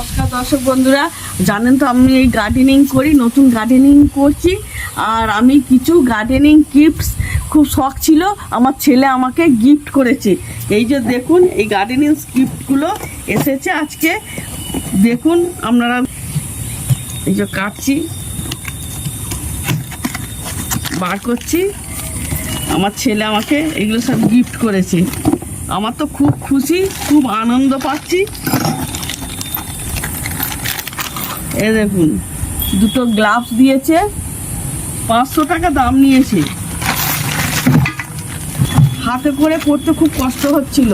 নমস্কার দর্শক বন্ধুরা, জানেন তো আমি এই গার্ডেনিং করি, নতুন গার্ডেনিং করছি। আর আমি কিছু গার্ডেনিং গিফটস খুব শখ ছিল, আমার ছেলে আমাকে গিফট করেছে। এই যে দেখুন, এই গার্ডেনিং গিফটগুলো এসেছে আজকে। দেখুন আপনারা, এই যে কাটছি, বার করছি। আমার ছেলে আমাকে এগুলো সব গিফট করেছে। আমার তো খুব খুশি, খুব আনন্দ পাচ্ছি। এই দেখুন, দুটো গ্লাভস দিয়েছে, 500 টাকা দাম নিয়েছে। হাতে করে করতে খুব কষ্ট হচ্ছিল,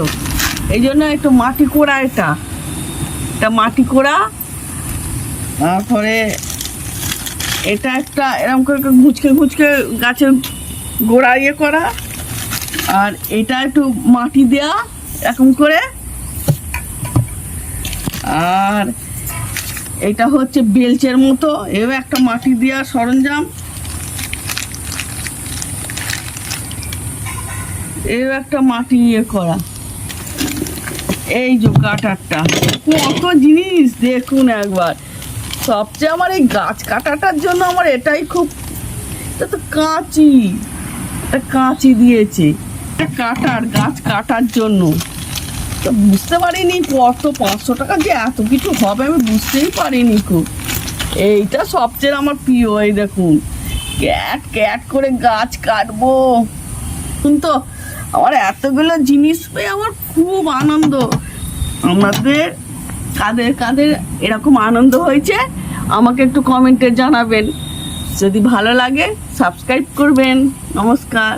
এই জন্য একটু মাটি কোড়া, এটা মাটি কোড়া। তারপরে এটা একটা এরকম করে ঘুচকে ঘুচকে গাছের গোড়া ইয়ে করা, আর এটা একটু মাটি দেয়া এরকম করে। আর এটা হচ্ছে বেলচের মতো, এও একটা মাটি দেওয়া সরঞ্জাম, এও একটা মাটি ইয়ে করা। এই যে কাটারটা, কত জিনিস দেখুন একবার। সবচেয়ে আমার এই গাছ কাটাটার জন্য আমার এটাই খুব, এটা তো কাঁচি, একটা কাঁচি দিয়েছে, কাটার গাছ কাটার জন্য। তো বুঝতে পারিনি কত 500 টাকা যে এত কিছু হবে, আমি বুঝতেই পারিনি খুব। এইটা সবচেয়ে আমার প্রিয়। এই দেখুন, ক্যাট ক্যাট করে গাছ কাটবো। কিন্তু আমার এতগুলো জিনিস পেয়ে আমার খুব আনন্দ। আমাদের কাদের কাদের এরকম আনন্দ হয়েছে আমাকে একটু কমেন্টে জানাবেন। যদি ভালো লাগে সাবস্ক্রাইব করবেন। নমস্কার।